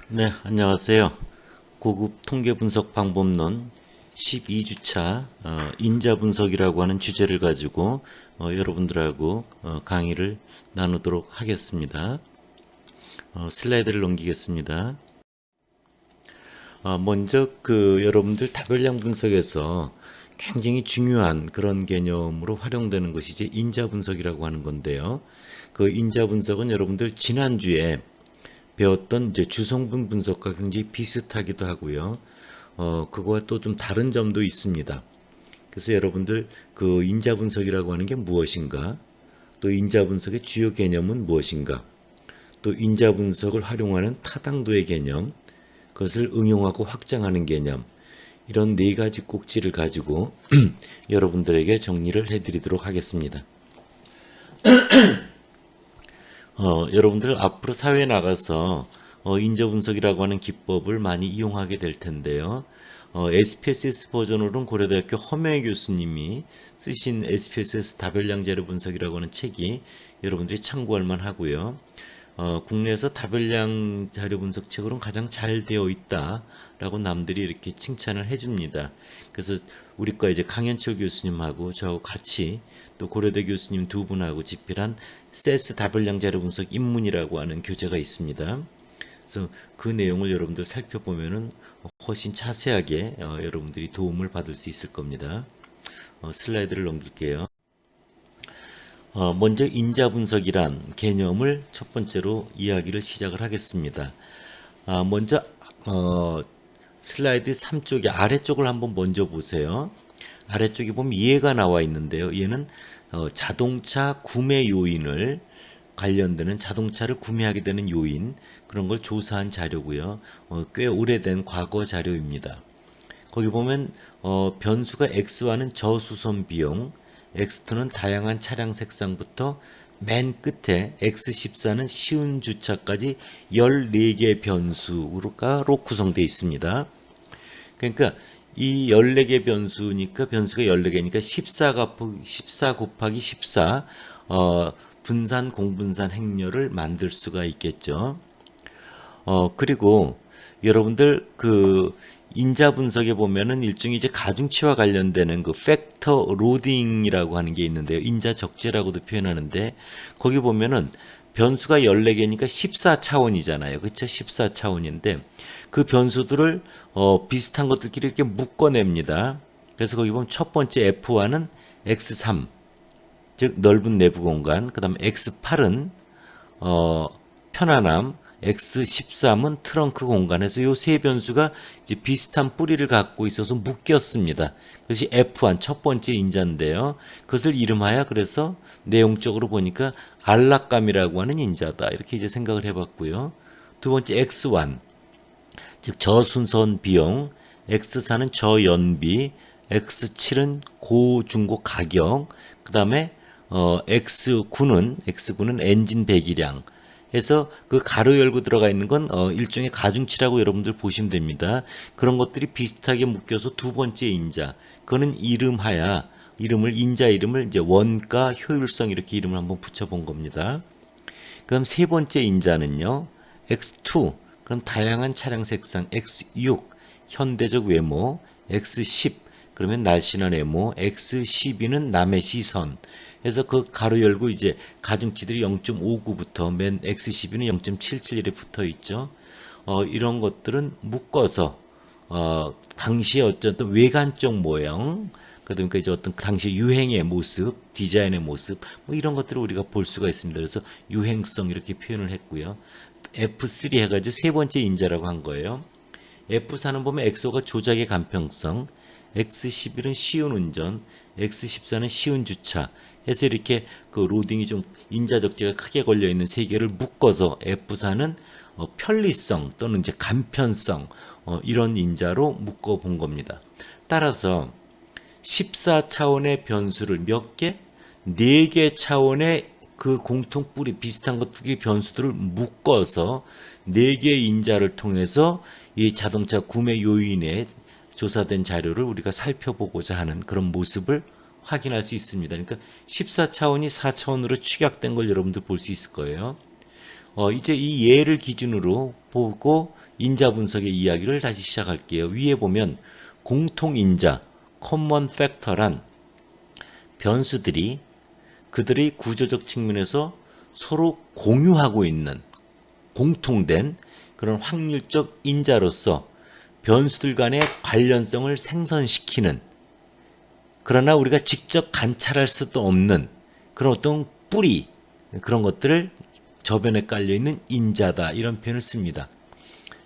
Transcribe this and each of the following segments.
네, 안녕하세요. 고급 통계 분석 방법론 12주차 인자 분석이라고 하는 주제를 가지고 여러분들하고 강의를 나누도록 하겠습니다. 슬라이드를 넘기겠습니다. 먼저 여러분들 다별량 분석에서 굉장히 중요한 그런 개념으로 활용되는 것이 이제 인자 분석이라고 하는 건데요. 그 인자 분석은 여러분들 지난주에 배웠던 이제 주성분 분석과 굉장히 비슷하기도 하고요. 그거와 또 좀 다른 점도 있습니다. 그래서 여러분들 그 인자 분석이라고 하는 게 무엇인가? 또 인자 분석의 주요 개념은 무엇인가? 또 인자 분석을 활용하는 타당도의 개념, 그것을 응용하고 확장하는 개념, 이런 네 가지 꼭지를 가지고 여러분들에게 정리를 해드리도록 하겠습니다. 여러분들 앞으로 사회에 나가서 인자 분석이라고 하는 기법을 많이 이용하게 될 텐데요. SPSS 버전으로는 고려대학교 허명희 교수님이 쓰신 SPSS 다별량 자료 분석이라고 하는 책이 여러분들이 참고할 만하고요. 국내에서 다별량 자료 분석 책으로는 가장 잘 되어 있다라고 남들이 이렇게 칭찬을 해줍니다. 그래서 우리과 이제 강현철 교수님하고 저하고 같이 또 고려대 교수님 두 분하고 집필한 세스 다별량 자료 분석 입문이라고 하는 교재가 있습니다. 그래서 그 내용을 여러분들 살펴보면은 훨씬 자세하게 여러분들이 도움을 받을 수 있을 겁니다. 슬라이드를 넘길게요. 먼저 인자 분석이란 개념을 첫 번째로 이야기를 시작을 하겠습니다. 먼저 슬라이드 3쪽의 아래쪽을 한번 먼저 보세요. 아래쪽에 보면 예가 나와 있는데요. 얘는 자동차 구매 요인을 관련되는 자동차를 구매하게 되는 요인, 그런 걸 조사한 자료고요. 꽤 오래된 과거 자료입니다. 거기 보면 변수가 X와는 저수선 비용, X2는 다양한 차량 색상부터 맨 끝에 X14는 쉬운 주차까지 14개 변수가 구성되어 있습니다. 그러니까 이 14개 변수니까 변수가 14개니까 14 곱하기 14 분산 공분산 행렬을 만들 수가 있겠죠. 그리고 여러분들 인자 분석에 보면은 일종의 이제 가중치와 관련되는 그 팩터 로딩이라고 하는 게 있는데요. 인자 적재라고도 표현하는데 거기 보면은 변수가 14개니까 14차원이잖아요. 그렇죠? 14차원인데 그 변수들을 비슷한 것들끼리 이렇게 묶어냅니다. 그래서 거기 보면 첫 번째 F1은 X3, 즉 넓은 내부 공간, 그 다음에 X8은 편안함, X13은 트렁크 공간에서 이 세 변수가 이제 비슷한 뿌리를 갖고 있어서 묶였습니다. 그것이 F1 첫 번째 인자인데요. 그것을 이름하여 그래서 내용적으로 보니까 안락감이라고 하는 인자다. 이렇게 이제 생각을 해봤고요. 두 번째 X1, 즉 저순선 비용, X4는 저연비, X7은 고중고 가격, 그 다음에 X9는 엔진 배기량 해서 그 가로 열고 들어가 있는 건 일종의 가중치라고 여러분들 보시면 됩니다. 그런 것들이 비슷하게 묶여서 두 번째 인자, 그거는 인자 이름을 이제 원가 효율성 이렇게 이름을 한번 붙여본 겁니다. 그럼 세 번째 인자는요, X2, 그럼 다양한 차량 색상, X6 현대적 외모, X10 그러면 날씬한 외모, X12는 남의 시선 해서 그 가로 열고 이제 가중치들이 0.59부터 맨 X12는 0.77에 붙어 있죠. 이런 것들은 묶어서 당시의 어쨌든 외관적 모형, 그러니까 이제 어떤 당시 유행의 모습, 디자인의 모습, 뭐 이런 것들을 우리가 볼 수가 있습니다. 그래서 유행성 이렇게 표현을 했고요. F3 해가지고 세 번째 인자라고 한 거예요. F4는 보면 엑소가 조작의 간평성, X11은 쉬운 운전, X14는 쉬운 주차 해서 이렇게 그 로딩이 좀 인자 적재가 크게 걸려 있는 세 개를 묶어서 F4는 편리성 또는 이제 간편성 이런 인자로 묶어 본 겁니다. 따라서 14차원의 변수를 몇 개? 4개 차원의 그 공통 뿌리 비슷한 것들이 변수들을 묶어서 4개의 인자를 통해서 이 자동차 구매 요인에 조사된 자료를 우리가 살펴보고자 하는 그런 모습을 확인할 수 있습니다. 그러니까 14차원이 4차원으로 축약된 걸 여러분들 볼 수 있을 거예요. 이제 이 예를 기준으로 보고 인자 분석의 이야기를 다시 시작할게요. 위에 보면 공통 인자, common factor란 변수들이 그들의 구조적 측면에서 서로 공유하고 있는 공통된 그런 확률적 인자로서 변수들 간의 관련성을 생성시키는, 그러나 우리가 직접 관찰할 수도 없는 그런 어떤 뿌리, 그런 것들을 저변에 깔려있는 인자다, 이런 표현을 씁니다.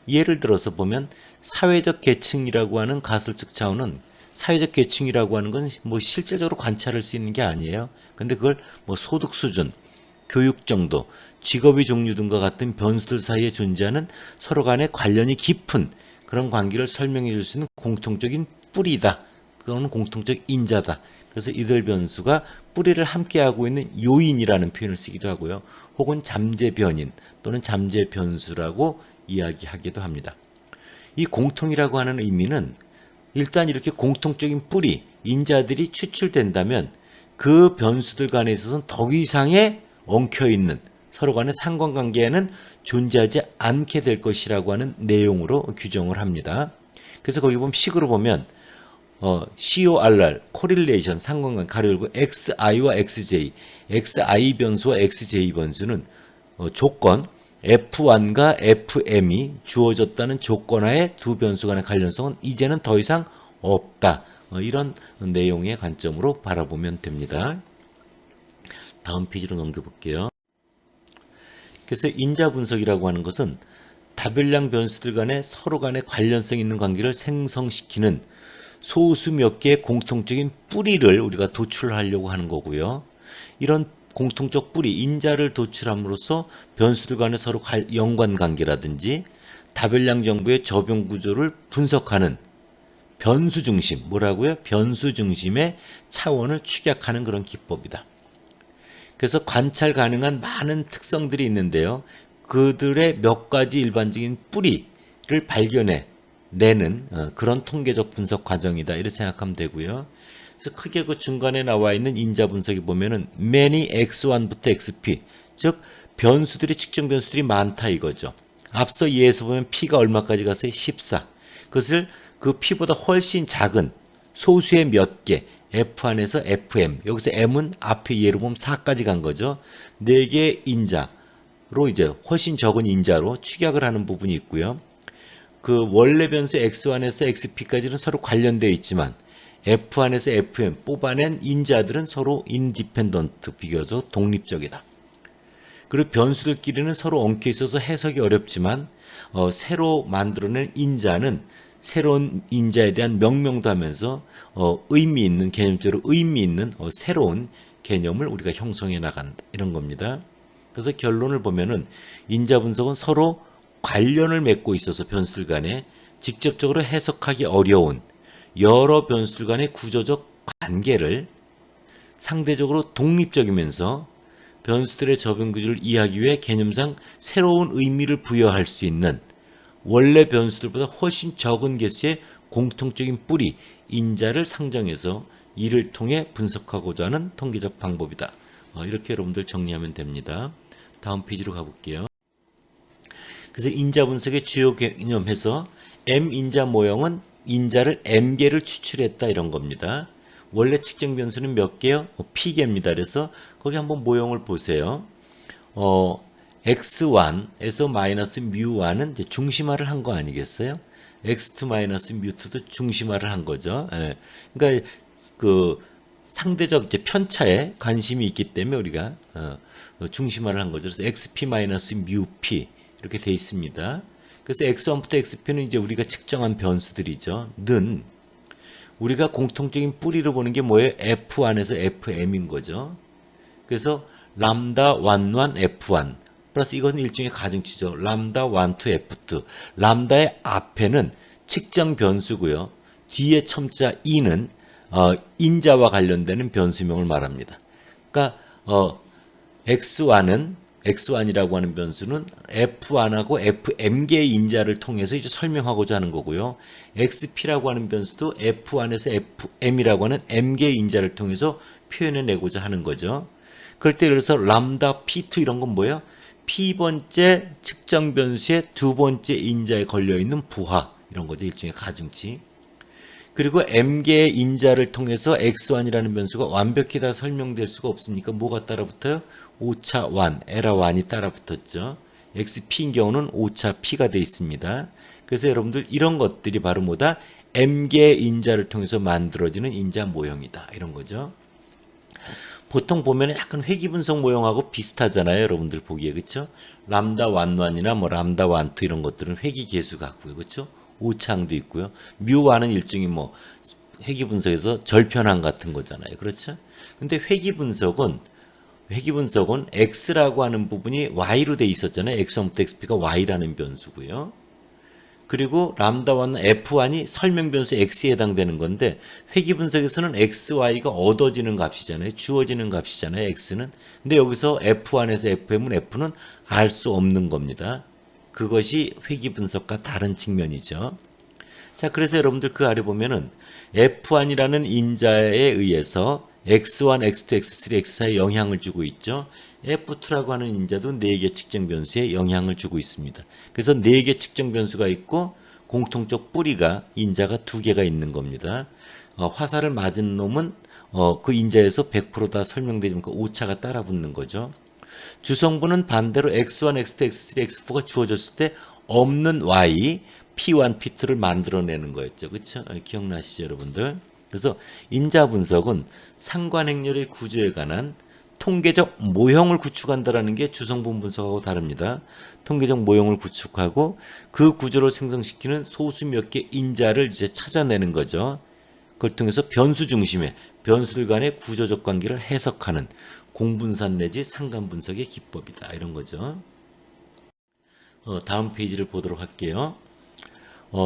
예를 들어서 보면 사회적 계층이라고 하는 가설적 차원은, 사회적 계층이라고 하는 건 뭐 실질적으로 관찰할 수 있는 게 아니에요. 근데 그걸 뭐 소득 수준, 교육 정도, 직업의 종류 등과 같은 변수들 사이에 존재하는 서로 간의 관련이 깊은 그런 관계를 설명해 줄 수 있는 공통적인 뿌리다, 또는 공통적 인자다. 그래서 이들 변수가 뿌리를 함께하고 있는 요인이라는 표현을 쓰기도 하고요. 혹은 잠재 변인 또는 잠재 변수라고 이야기하기도 합니다. 이 공통이라고 하는 의미는 일단 이렇게 공통적인 뿌리, 인자들이 추출된다면 그 변수들 간에 있어서는 더 이상의 엉켜있는 서로 간의 상관관계에는 존재하지 않게 될 것이라고 하는 내용으로 규정을 합니다. 그래서 거기 보면 식으로 보면 CORR, correlation, 상관관, 가로 열고 XI와 XJ, XI 변수와 XJ 변수는 조건, F1과 FM이 주어졌다는 조건하에 두 변수 간의 관련성은 이제는 더 이상 없다. 이런 내용의 관점으로 바라보면 됩니다. 다음 페이지로 넘겨볼게요. 그래서 인자 분석이라고 하는 것은 다별량 변수들 간에 서로 간의 관련성 있는 관계를 생성시키는 소수 몇 개의 공통적인 뿌리를 우리가 도출하려고 하는 거고요. 이런 공통적 뿌리, 인자를 도출함으로써 변수들 간의 서로 연관관계라든지 다별량 정보의 저변 구조를 분석하는 변수 중심, 뭐라고요? 변수 중심의 차원을 축약하는 그런 기법이다. 그래서 관찰 가능한 많은 특성들이 있는데요. 그들의 몇 가지 일반적인 뿌리를 발견해 내는 그런 통계적 분석 과정이다, 이렇게 생각하면 되고요. 그래서 크게 그 중간에 나와 있는 인자 분석이 보면은 many x1부터 xp, 즉 변수들이, 측정 변수들이 많다 이거죠. 앞서 예에서 보면 p가 얼마까지 갔어요? 14. 그것을 그 p보다 훨씬 작은 소수의 몇 개, f 안에서 fm, 여기서 m은 앞에 예로 보면 4까지 간 거죠. 4개의 인자로 이제 훨씬 적은 인자로 축약을 하는 부분이 있고요. 그 원래 변수 x1에서 xp까지는 서로 관련되어 있지만 f1에서 fm 뽑아낸 인자들은 서로 인디펜던트, 비교적 독립적이다. 그리고 변수들끼리는 서로 엉켜 있어서 해석이 어렵지만 새로 만들어낸 인자는 새로운 인자에 대한 명명도 하면서 의미 있는, 개념적으로 의미 있는 새로운 개념을 우리가 형성해 나간다, 이런 겁니다. 그래서 결론을 보면은 인자 분석은 서로 관련을 맺고 있어서 변수들 간에 직접적으로 해석하기 어려운 여러 변수들 간의 구조적 관계를 상대적으로 독립적이면서 변수들의 저변 구조를 이해하기 위해 개념상 새로운 의미를 부여할 수 있는 원래 변수들보다 훨씬 적은 개수의 공통적인 뿌리, 인자를 상정해서 이를 통해 분석하고자 하는 통계적 방법이다. 이렇게 여러분들 정리하면 됩니다. 다음 페이지로 가볼게요. 그래서 인자 분석의 주요 개념에서 M 인자 모형은 인자를 M개를 추출했다, 이런 겁니다. 원래 측정 변수는 몇 개요? P개입니다. 그래서 거기 한번 모형을 보세요. x1에서 마이너스 뮤1은 이제 중심화를 한 거 아니겠어요? x2 마이너스 뮤2도 중심화를 한 거죠. 예. 그러니까 그 상대적 이제 편차에 관심이 있기 때문에 우리가 중심화를 한 거죠. 그래서 xp 마이너스 뮤p 이렇게 돼 있습니다. 그래서 x1부터 xp는 이제 우리가 측정한 변수들이죠. 는 우리가 공통적인 뿌리로 보는 게 뭐예요? f1에서 fm인 거죠. 그래서 람다 11 f1 플러스 이것은 일종의 가중치죠. 람다 12 f2. 람다의 앞에는 측정 변수고요. 뒤에 첨자 2는 인자와 관련되는 변수명을 말합니다. 그러니까 x1이라고 하는 변수는 f1하고 fm개의 인자를 통해서 이제 설명하고자 하는 거고요. xp라고 하는 변수도 f1에서 fm이라고 하는 m개의 인자를 통해서 표현해 내고자 하는 거죠. 그럴 때 그래서 람다 p2 이런 건 뭐예요? P번째 측정 변수의 두 번째 인자에 걸려있는 부하 이런 거죠. 일종의 가중치. 그리고 m개의 인자를 통해서 x1이라는 변수가 완벽히 다 설명될 수가 없으니까 뭐가 따라붙어요? 오차 1, 에라 1이 따라붙었죠. xp인 경우는 오차 p가 돼 있습니다. 그래서 여러분들 이런 것들이 바로 뭐다? m개의 인자를 통해서 만들어지는 인자 모형이다. 이런 거죠. 보통 보면 약간 회귀분석 모형하고 비슷하잖아요. 여러분들 보기에. 그렇죠? 람다 11이나 뭐 람다 12 이런 것들은 회귀 계수 같고요. 그렇죠? 오차항도 있고요. 뮤1은 일종의 뭐 회귀분석에서 절편항 같은 거잖아요. 그렇죠? 근데 회귀분석은 x라고 하는 부분이 y로 돼 있었잖아요. x1부터 xp가 y라는 변수고요. 그리고 람다1은 f1이 설명 변수 x에 해당되는 건데 회귀 분석에서는 x, y가 얻어지는 값이잖아요. 주어지는 값이잖아요. x는. 근데 여기서 f1에서 fm은 f는 알 수 없는 겁니다. 그것이 회귀 분석과 다른 측면이죠. 자, 그래서 여러분들 그 아래 보면은 f1이라는 인자에 의해서 x1, x2, x3, x4에 영향을 주고 있죠. F2라고 하는 인자도 4개 측정 변수에 영향을 주고 있습니다. 그래서 4개 측정 변수가 있고 공통적 뿌리가 인자가 2개가 있는 겁니다. 화살을 맞은 놈은 그 인자에서 100%다 설명되지 않고 오차가 따라 붙는 거죠. 주성분은 반대로 x1, x2, x3, x4가 주어졌을 때 없는 y, p1, p2를 만들어내는 거였죠. 그렇죠? 기억나시죠, 여러분들? 그래서 인자 분석은 상관행렬의 구조에 관한 통계적 모형을 구축한다라는 게 주성분 분석하고 다릅니다. 통계적 모형을 구축하고 그 구조를 생성시키는 소수 몇 개 인자를 이제 찾아내는 거죠. 그걸 통해서 변수 중심의 변수들 간의 구조적 관계를 해석하는 공분산 내지 상관 분석의 기법이다. 이런 거죠. 다음 페이지를 보도록 할게요.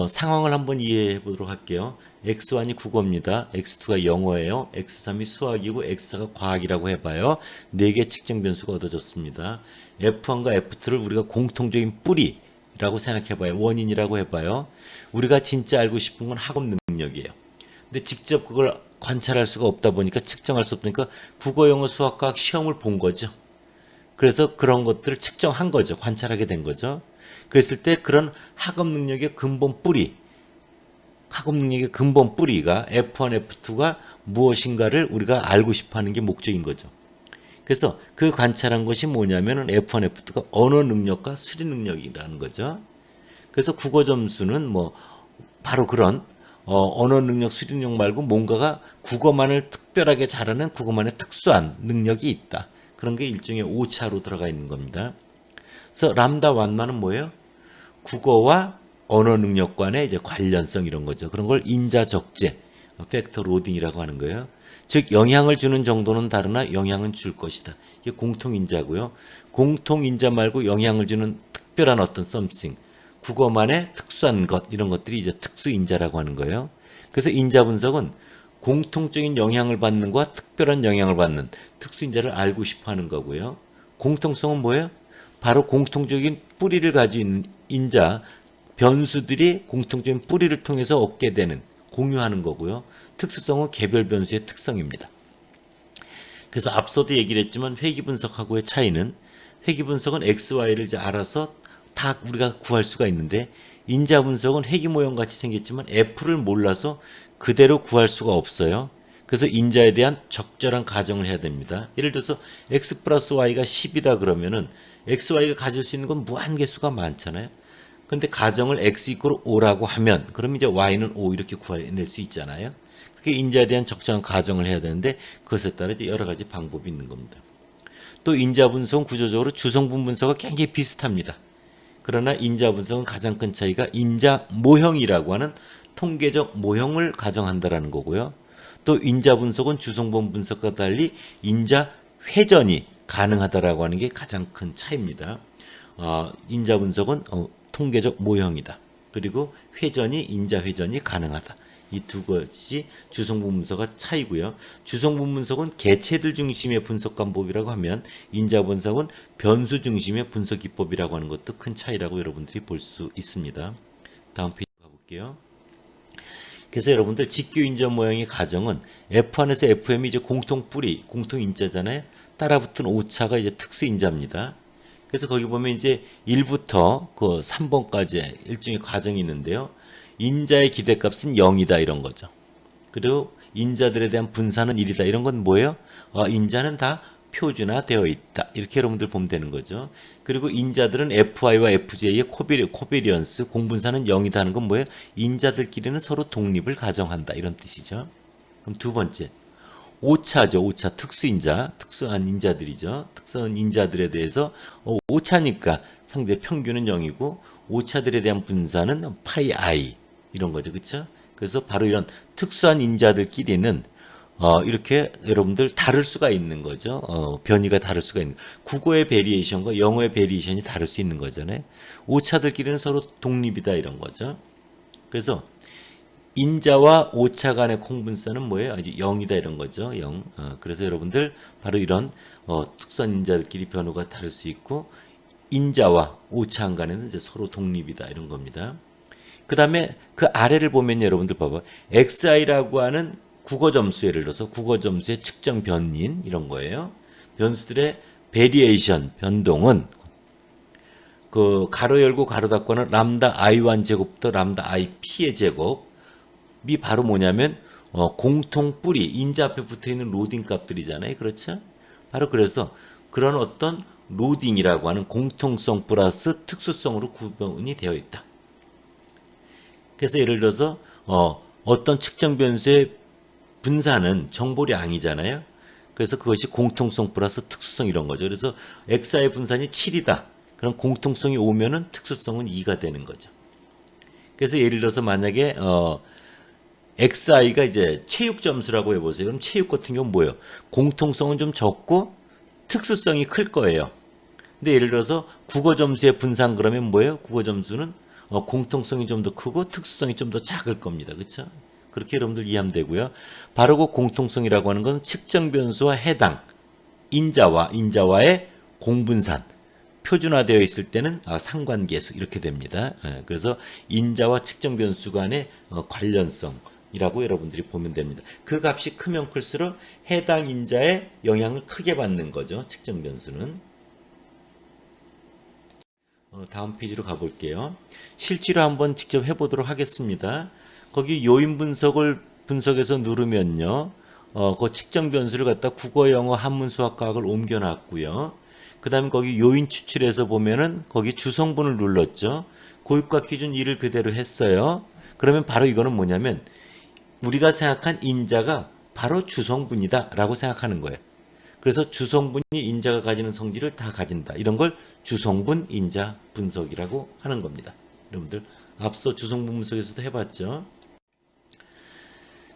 상황을 한번 이해해 보도록 할게요. x1이 국어입니다. x2가 영어예요. x3이 수학이고 x4가 과학이라고 해봐요. 4개 측정 변수가 얻어졌습니다. f1과 f2를 우리가 공통적인 뿌리라고 생각해봐요. 원인이라고 해봐요. 우리가 진짜 알고 싶은 건 학업 능력이에요. 근데 직접 그걸 관찰할 수가 없다 보니까 측정할 수 없으니까 국어, 영어, 수학, 과학 시험을 본 거죠. 그래서 그런 것들을 측정한 거죠. 관찰하게 된 거죠. 그랬을 때 그런 학업 능력의 근본 뿌리, 학업 능력의 근본 뿌리가 F1, F2가 무엇인가를 우리가 알고 싶어 하는 게 목적인 거죠. 그래서 그 관찰한 것이 뭐냐면은 F1, F2가 언어 능력과 수리 능력이라는 거죠. 그래서 국어 점수는 뭐 바로 그런 언어 능력, 수리 능력 말고 뭔가가 국어만을 특별하게 잘하는 국어만의 특수한 능력이 있다. 그런 게 일종의 오차로 들어가 있는 겁니다. 그래서 람다 1만은 뭐예요? 국어와 언어 능력 간의 이제 관련성 이런 거죠. 그런 걸 인자 적재, 팩터 로딩이라고 하는 거예요. 즉 영향을 주는 정도는 다르나 영향은 줄 것이다. 이게 공통 인자고요. 공통 인자 말고 영향을 주는 특별한 어떤 something, 국어만의 특수한 것 이런 것들이 이제 특수 인자라고 하는 거예요. 그래서 인자 분석은 공통적인 영향을 받는 것과 특별한 영향을 받는 특수 인자를 알고 싶어 하는 거고요. 공통성은 뭐예요? 바로 공통적인 뿌리를 가지고 있는 인자, 변수들이 공통적인 뿌리를 통해서 얻게 되는, 공유하는 거고요. 특수성은 개별 변수의 특성입니다. 그래서 앞서도 얘기를 했지만 회귀 분석하고의 차이는 회귀 분석은 x, y를 이제 알아서 다 우리가 구할 수가 있는데 인자 분석은 회귀 모형 같이 생겼지만 f를 몰라서 그대로 구할 수가 없어요. 그래서 인자에 대한 적절한 가정을 해야 됩니다. 예를 들어서 x 플러스 y가 10이다 그러면은 x, y가 가질 수 있는 건 무한개수가 많잖아요. 근데 가정을 x 이퀄 5라고 하면 그럼 이제 y는 5 이렇게 구해낼 수 있잖아요. 그게 인자에 대한 적절한 가정을 해야 되는데 그것에 따라 이제 여러 가지 방법이 있는 겁니다. 또 인자 분석은 구조적으로 주성분 분석과 굉장히 비슷합니다. 그러나 인자 분석은 가장 큰 차이가 인자 모형이라고 하는 통계적 모형을 가정한다라는 거고요. 또 인자 분석은 주성분 분석과 달리 인자 회전이 가능하다라고 하는 게 가장 큰 차이입니다. 인자 분석은 통계적 모형이다. 그리고 회전이 인자 회전이 가능하다. 이 두 것이 주성분 분석과 차이고요. 주성분 분석은 개체들 중심의 분석 방법이라고 하면 인자 분석은 변수 중심의 분석 기법이라고 하는 것도 큰 차이라고 여러분들이 볼 수 있습니다. 다음 페이지 가볼게요. 그래서 여러분들 직교 인자 모형의 가정은 F1에서 FM이 이제 공통 뿌리, 공통 인자잖아요. 따라붙은 오차가 이제 특수 인자입니다. 그래서 거기 보면 이제 1부터 그 3번까지 일종의 과정이 있는데요. 인자의 기대값은 0이다 이런 거죠. 그리고 인자들에 대한 분산은 1이다. 이런 건 뭐예요? 인자는 다 표준화되어 있다. 이렇게 여러분들 보면 되는 거죠. 그리고 인자들은 FI와 FJ의 코비리언스, 공분산은 0이다 하는 건 뭐예요? 인자들끼리는 서로 독립을 가정한다. 이런 뜻이죠. 그럼 두 번째. 오차죠. 오차. 특수인자. 특수한 인자들이죠. 특수한 인자들에 대해서 오차니까 상대 평균은 0이고 오차들에 대한 분산은 파이 I. 이런 거죠. 그렇죠? 그래서 바로 이런 특수한 인자들끼리는 이렇게 여러분들 다를 수가 있는 거죠. 변이가 다를 수가 있는. 국어의 베리에이션과 영어의 베리에이션이 다를 수 있는 거잖아요. 오차들끼리는 서로 독립이다 이런 거죠. 그래서 인자와 오차 간의 콩분산은 뭐예요? 아주 0이다 이런 거죠. 0. 그래서 여러분들 바로 이런 특수한 인자들끼리 변호가 다를 수 있고 인자와 오차 간에는 이제 서로 독립이다 이런 겁니다. 그 다음에 그 아래를 보면 여러분들 봐봐. XI라고 하는 국어 점수 예를 들어서 국어 점수의 측정 변인 이런 거예요. 변수들의 베리에이션 변동은 그 가로 열고 가로 닫고는 람다 I1 제곱부터 람다 IP의 제곱이 바로 뭐냐면 공통 뿌리 인자 앞에 붙어 있는 로딩 값들이잖아요. 그렇죠? 바로 그래서 그런 어떤 로딩이라고 하는 공통성 플러스 특수성으로 구분이 되어 있다. 그래서 예를 들어서 어떤 측정 변수의 분산은 정보량이잖아요. 그래서 그것이 공통성 플러스 특수성 이런 거죠. 그래서 xi 분산이 7이다. 그럼 공통성이 5면은 특수성은 2가 되는 거죠. 그래서 예를 들어서 만약에 xi가 이제 체육 점수라고 해보세요. 그럼 체육 같은 경우는 뭐예요? 공통성은 좀 적고 특수성이 클 거예요. 근데 예를 들어서 국어 점수의 분산 그러면 뭐예요? 국어 점수는 공통성이 좀 더 크고 특수성이 좀 더 작을 겁니다. 그렇죠? 그렇게 여러분들 이해하면 되고요. 바로 그 공통성이라고 하는 것은 측정 변수와 해당 인자와의 공분산 표준화되어 있을 때는 상관계수 이렇게 됩니다. 그래서 인자와 측정 변수 간의 관련성이라고 여러분들이 보면 됩니다. 그 값이 크면 클수록 해당 인자의 영향을 크게 받는 거죠. 측정 변수는. 다음 페이지로 가볼게요. 실제로 한번 직접 해보도록 하겠습니다. 거기 요인 분석에서 누르면요. 그 측정 변수를 갖다 국어, 영어, 한문, 수학, 과학을 옮겨놨고요. 그 다음에 거기 요인 추출해서 보면은 거기 주성분을 눌렀죠. 고유가 기준 1을 그대로 했어요. 그러면 바로 이거는 뭐냐면 우리가 생각한 인자가 바로 주성분이다 라고 생각하는 거예요. 그래서 주성분이 인자가 가지는 성질을 다 가진다. 이런 걸 주성분 인자 분석이라고 하는 겁니다. 여러분들 앞서 주성분 분석에서도 해봤죠.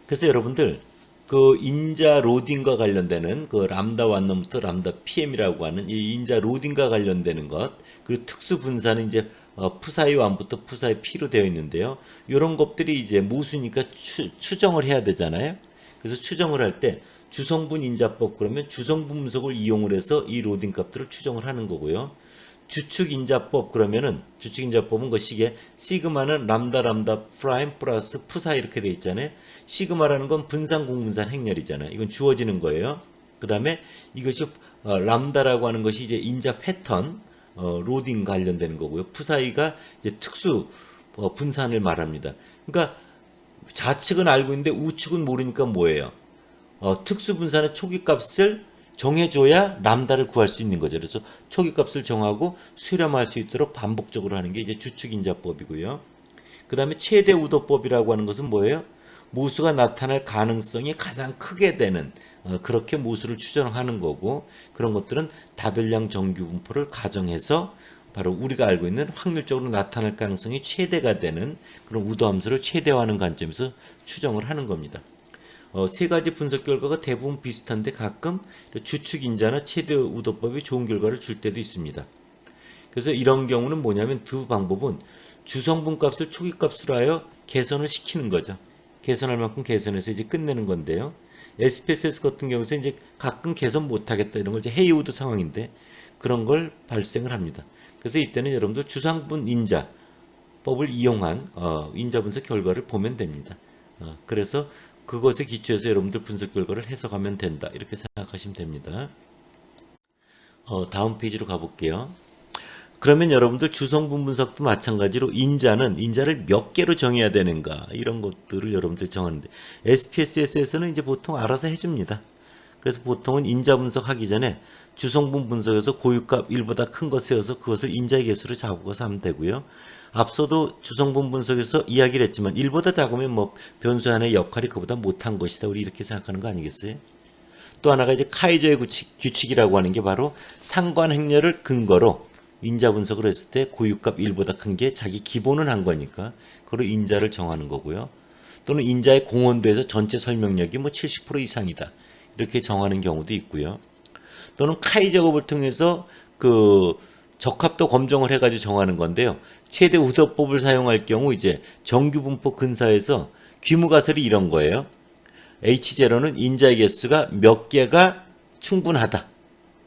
그래서 여러분들 그 인자 로딩과 관련되는 그 람다 완넘부터 람다 PM이라고 하는 이 인자 로딩과 관련되는 것 그리고 특수 분산은 이제 푸사이 1부터 푸사이 P로 되어 있는데요. 이런 것들이 이제 모수니까 추정을 해야 되잖아요. 그래서 추정을 할 때 주성분 인자법 그러면 주성분 분석을 이용을 해서 이 로딩 값들을 추정을 하는 거고요. 주축인자법 그러면은 주축인자법은 그 시기에 시그마는 람다 프라임 플러스 푸사 이렇게 돼 있잖아요. 시그마라는 건 분산 공분산 행렬이잖아요. 이건 주어지는 거예요. 그 다음에 이것이 람다라고 하는 것이 이제 인자 패턴 로딩 관련되는 거고요. 푸사이가 이제 특수 분산을 말합니다. 그러니까 좌측은 알고 있는데 우측은 모르니까 뭐예요? 특수 분산의 초기 값을 정해줘야 람다를 구할 수 있는 거죠. 그래서 초기값을 정하고 수렴할 수 있도록 반복적으로 하는 게 이제 주축인자법이고요. 그 다음에 최대 우도법이라고 하는 것은 뭐예요? 모수가 나타날 가능성이 가장 크게 되는 그렇게 모수를 추정하는 거고 그런 것들은 다별량 정규분포를 가정해서 바로 우리가 알고 있는 확률적으로 나타날 가능성이 최대가 되는 그런 우도함수를 최대화하는 관점에서 추정을 하는 겁니다. 세 가지 분석 결과가 대부분 비슷한데 가끔 주축인자나 최대 우도법이 좋은 결과를 줄 때도 있습니다. 그래서 이런 경우는 뭐냐면 두 방법은 주성분 값을 초기 값으로 하여 개선을 시키는 거죠. 개선할 만큼 개선해서 이제 끝내는 건데요. SPSS 같은 경우에서 이제 가끔 개선 못하겠다 이런 걸 이제 헤이우드 상황인데 그런 걸 발생을 합니다. 그래서 이때는 여러분들 주성분 인자법을 이용한 인자 분석 결과를 보면 됩니다. 그래서 그것에 기초해서 여러분들 분석 결과를 해석하면 된다. 이렇게 생각하시면 됩니다. 다음 페이지로 가볼게요. 그러면 여러분들 주성분 분석도 마찬가지로 인자를 몇 개로 정해야 되는가 이런 것들을 여러분들 정하는데 SPSS에서는 이제 보통 알아서 해줍니다. 그래서 보통은 인자 분석하기 전에 주성분 분석에서 고유값 1보다 큰 거 세워서 그것을 인자의 개수로 잡고서 하면 되고요. 앞서도 주성분 분석에서 이야기를 했지만 1보다 작으면 뭐 변수 하나의 역할이 그보다 못한 것이다. 우리 이렇게 생각하는 거 아니겠어요? 또 하나가 이제 카이저의 규칙이라고 하는 게 바로 상관행렬을 근거로 인자 분석을 했을 때 고유값 1보다 큰 게 자기 기본은 한 거니까 그로 인자를 정하는 거고요. 또는 인자의 공원도에서 전체 설명력이 뭐 70% 이상이다. 이렇게 정하는 경우도 있고요. 또는 카이 작업을 통해서 그 적합도 검정을 해가지고 정하는 건데요. 최대 우도법을 사용할 경우 이제 정규분포 근사에서 귀무가설이 이런 거예요. H0는 인자의 개수가 몇 개가 충분하다.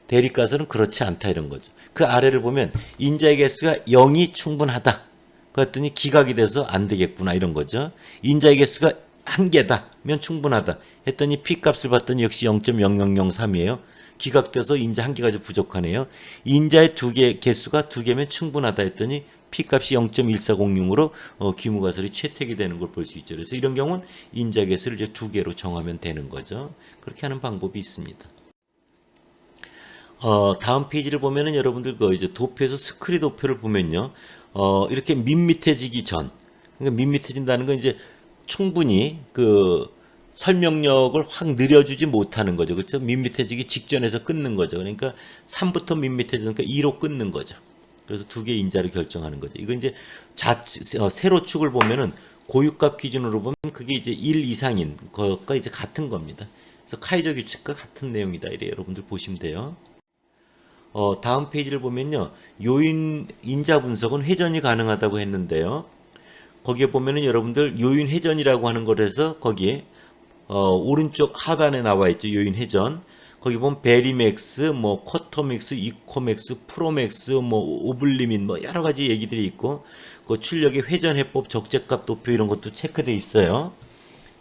대립가설은 그렇지 않다 이런 거죠. 그 아래를 보면 인자의 개수가 0이 충분하다. 그랬더니 기각이 돼서 안 되겠구나 이런 거죠. 인자의 개수가 1개다면 충분하다. 했더니 P값을 봤더니 역시 0.0003이에요. 기각돼서 인자 1개가 부족하네요. 인자의 2개 개수가 2개면 충분하다 했더니 P값이 0.1406으로 귀무가설이 채택이 되는 걸 볼 수 있죠. 그래서 이런 경우는 인자 개수를 이제 2개로 정하면 되는 거죠. 그렇게 하는 방법이 있습니다. 다음 페이지를 보면은 여러분들 그 이제 도표에서 스크리 도표를 보면요. 이렇게 밋밋해지기 전. 그러니까 밋밋해진다는 건 이제 충분히 그 설명력을 확 늘려주지 못하는 거죠. 그렇죠? 밋밋해지기 직전에서 끊는 거죠. 그러니까 3부터 밋밋해지니까 2로 끊는 거죠. 그래서 2개 인자를 결정하는 거죠. 이거 이제 세로축을 보면은 고유값 기준으로 보면 그게 이제 1 이상인 것과 이제 같은 겁니다. 그래서 카이저 규칙과 같은 내용이다. 이래 여러분들 보시면 돼요. 다음 페이지를 보면요. 요인 인자 분석은 회전이 가능하다고 했는데요. 거기에 보면은 여러분들 요인 회전이라고 하는 것에서 거기에 오른쪽 하단에 나와 있죠. 요인 회전. 거기 보면 베리맥스, 뭐 쿼터맥스, 이코맥스, 프로맥스, 뭐 오블리민 뭐 여러 가지 얘기들이 있고 그 출력의 회전 해법, 적재값 도표 이런 것도 체크돼 있어요.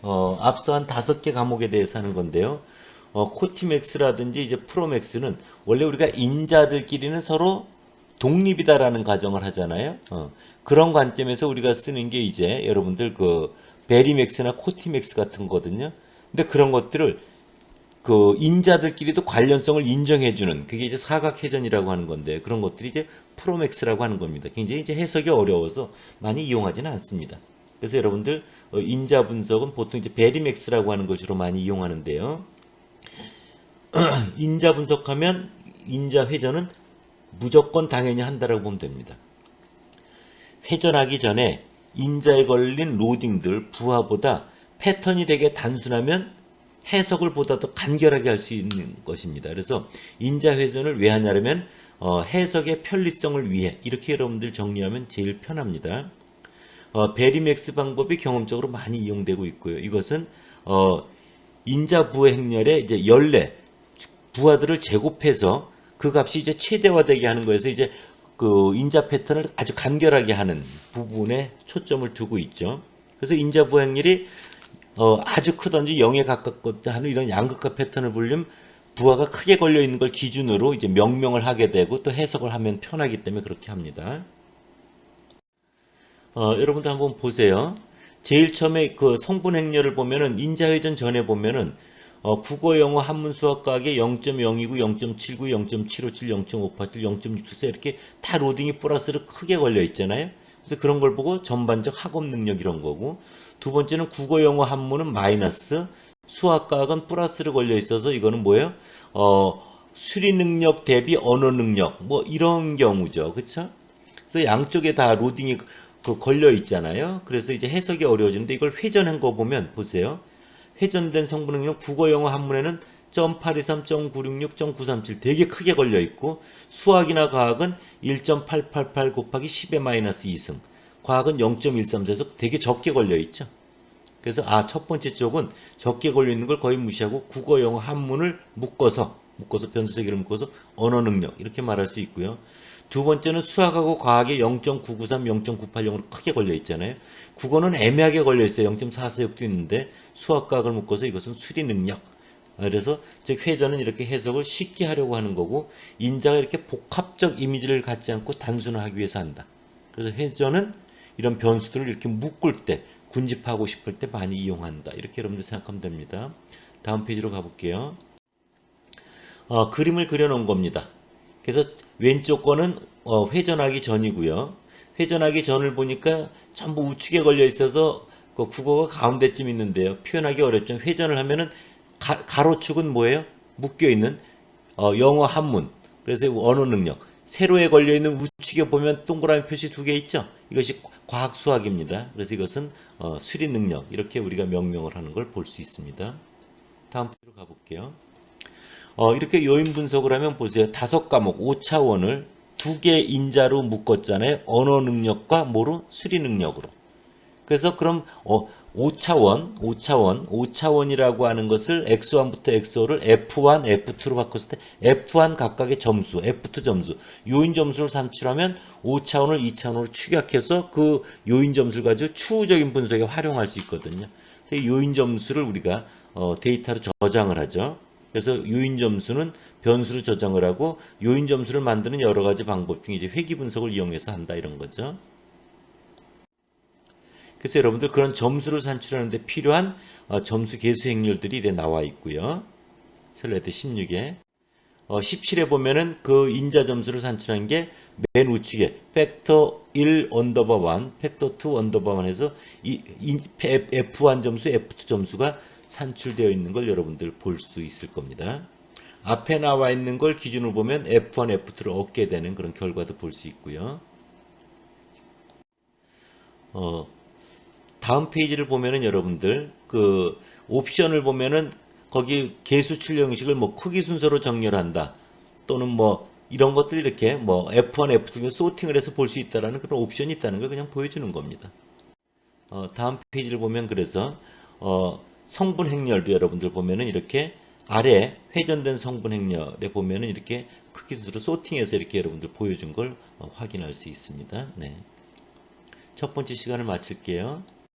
앞서 한 5개 과목에 대해서 하는 건데요. 코티맥스라든지 이제 프로맥스는 원래 우리가 인자들끼리는 서로 독립이다라는 가정을 하잖아요. 그런 관점에서 우리가 쓰는 게 이제 여러분들 그 베리맥스나 코티맥스 같은 거거든요. 근데 그런 것들을 그 인자들끼리도 관련성을 인정해주는 그게 이제 사각회전이라고 하는 건데 그런 것들이 이제 프로맥스라고 하는 겁니다. 굉장히 이제 해석이 어려워서 많이 이용하지는 않습니다. 그래서 여러분들 인자 분석은 보통 이제 베리맥스라고 하는 걸 주로 많이 이용하는데요. 인자 분석하면 인자 회전은 무조건 당연히 한다라고 보면 됩니다. 회전하기 전에 인자에 걸린 로딩들 부하보다 패턴이 되게 단순하면 해석을 보다 더 간결하게 할 수 있는 것입니다. 그래서 인자 회전을 왜 하냐면 해석의 편리성을 위해 이렇게 여러분들 정리하면 제일 편합니다. 베리맥스 방법이 경험적으로 많이 이용되고 있고요. 이것은 인자 부하 행렬의 이제 연례 부하들을 제곱해서 그 값이 이제 최대화되게 하는 거에서 이제 그 인자 패턴을 아주 간결하게 하는 부분에 초점을 두고 있죠. 그래서 인자 부하 행렬이 아주 크든지 0에 가깝거나 하는 이런 양극화 패턴을 보려면 부하가 크게 걸려 있는 걸 기준으로 이제 명명을 하게 되고 또 해석을 하면 편하기 때문에 그렇게 합니다. 여러분들 한번 보세요. 제일 처음에 그 성분 행렬을 보면은 인자회전 전에 보면은 국어, 영어, 한문, 수학, 과학에 0.029, 0.79, 0.757, 0.587, 0.674 이렇게 다 로딩이 플러스로 크게 걸려 있잖아요. 그래서 그런 걸 보고 전반적 학업 능력 이런 거고 두 번째는 국어, 영어, 한문은 마이너스 수학, 과학은 플러스로 걸려 있어서 이거는 뭐예요? 수리 능력 대비 언어 능력 뭐 이런 경우죠. 그렇죠? 그래서 양쪽에 다 로딩이 걸려 있잖아요. 그래서 이제 해석이 어려워지는데 이걸 회전한 거 보면 보세요. 회전된 성분 능력 국어, 영어, 한문에는 .823, .966, .937 되게 크게 걸려 있고 수학이나 과학은 1.888 곱하기 10의 마이너스 2승 과학은 0.134에서 되게 적게 걸려 있죠. 그래서 첫 번째 쪽은 적게 걸려 있는 걸 거의 무시하고 국어, 영어, 한문을 묶어서 변수 세 개를 묶어서 언어 능력 이렇게 말할 수 있고요. 두 번째는 수학하고 과학에 0.993, 0.980으로 크게 걸려 있잖아요. 국어는 애매하게 걸려 있어요. 0.446도 있는데 수학 과학을 묶어서 이것은 수리 능력 그래서 즉 회전은 이렇게 해석을 쉽게 하려고 하는 거고 인자가 이렇게 복합적 이미지를 갖지 않고 단순화하기 위해서 한다. 그래서 회전은 이런 변수들을 이렇게 묶을 때 군집하고 싶을 때 많이 이용한다. 이렇게 여러분들 생각하면 됩니다. 다음 페이지로 가볼게요. 그림을 그려놓은 겁니다. 그래서 왼쪽 거는 회전하기 전이고요. 회전하기 전을 보니까 전부 우측에 걸려 있어서 그 국어가 가운데쯤 있는데요. 표현하기 어렵죠. 회전을 하면은 가로축은 뭐예요? 묶여 있는 영어 한문. 그래서 언어 능력. 세로에 걸려 있는 우측에 보면 동그라미 표시 두 개 있죠. 이것이 과학 수학입니다. 그래서 이것은 수리 능력 이렇게 우리가 명명을 하는 걸 볼 수 있습니다. 다음 페이지로 가볼게요. 이렇게 요인 분석을 하면 보세요. 5과목 5차원을 2개 인자로 묶었잖아요. 언어 능력과 뭐로? 수리 능력으로. 그래서 그럼 5차원이라고 하는 것을 X1부터 X5를 F1, F2로 바꿨을 때 F1 각각의 점수, F2 점수, 요인 점수를 산출하면 5차원을 2차원으로 축약해서 그 요인 점수를 가지고 추후적인 분석에 활용할 수 있거든요. 그래서 이 요인 점수를 우리가 데이터로 저장을 하죠. 그래서 요인 점수는 변수로 저장을 하고 요인 점수를 만드는 여러 가지 방법 중에 이제 회귀 분석을 이용해서 한다 이런 거죠. 그래서 여러분들 그런 점수를 산출하는 데 필요한 점수 계수 행렬들이 이래 나와 있고요. 슬라이드 16에 17에 보면은 그 인자 점수를 산출한 게 맨 우측에 팩터 1 언더바 1, 팩터 2 언더바 1 해서 이 F1 점수, F2 점수가 산출되어 있는 걸 여러분들 볼 수 있을 겁니다. 앞에 나와 있는 걸 기준으로 보면 F1, F2를 얻게 되는 그런 결과도 볼 수 있고요. 다음 페이지를 보면은 여러분들 그 옵션을 보면은 거기 계수 출력 형식을 뭐 크기 순서로 정렬한다 또는 뭐 이런 것들 이렇게 뭐 F1, F2 소팅을 해서 볼 수 있다라는 그런 옵션이 있다는 걸 그냥 보여주는 겁니다. 다음 페이지를 보면 그래서 성분 행렬도 여러분들 보면은 이렇게 아래 회전된 성분 행렬에 보면은 이렇게 크기 순서로 소팅해서 이렇게 여러분들 보여준 걸 확인할 수 있습니다. 네. 첫 번째 시간을 마칠게요.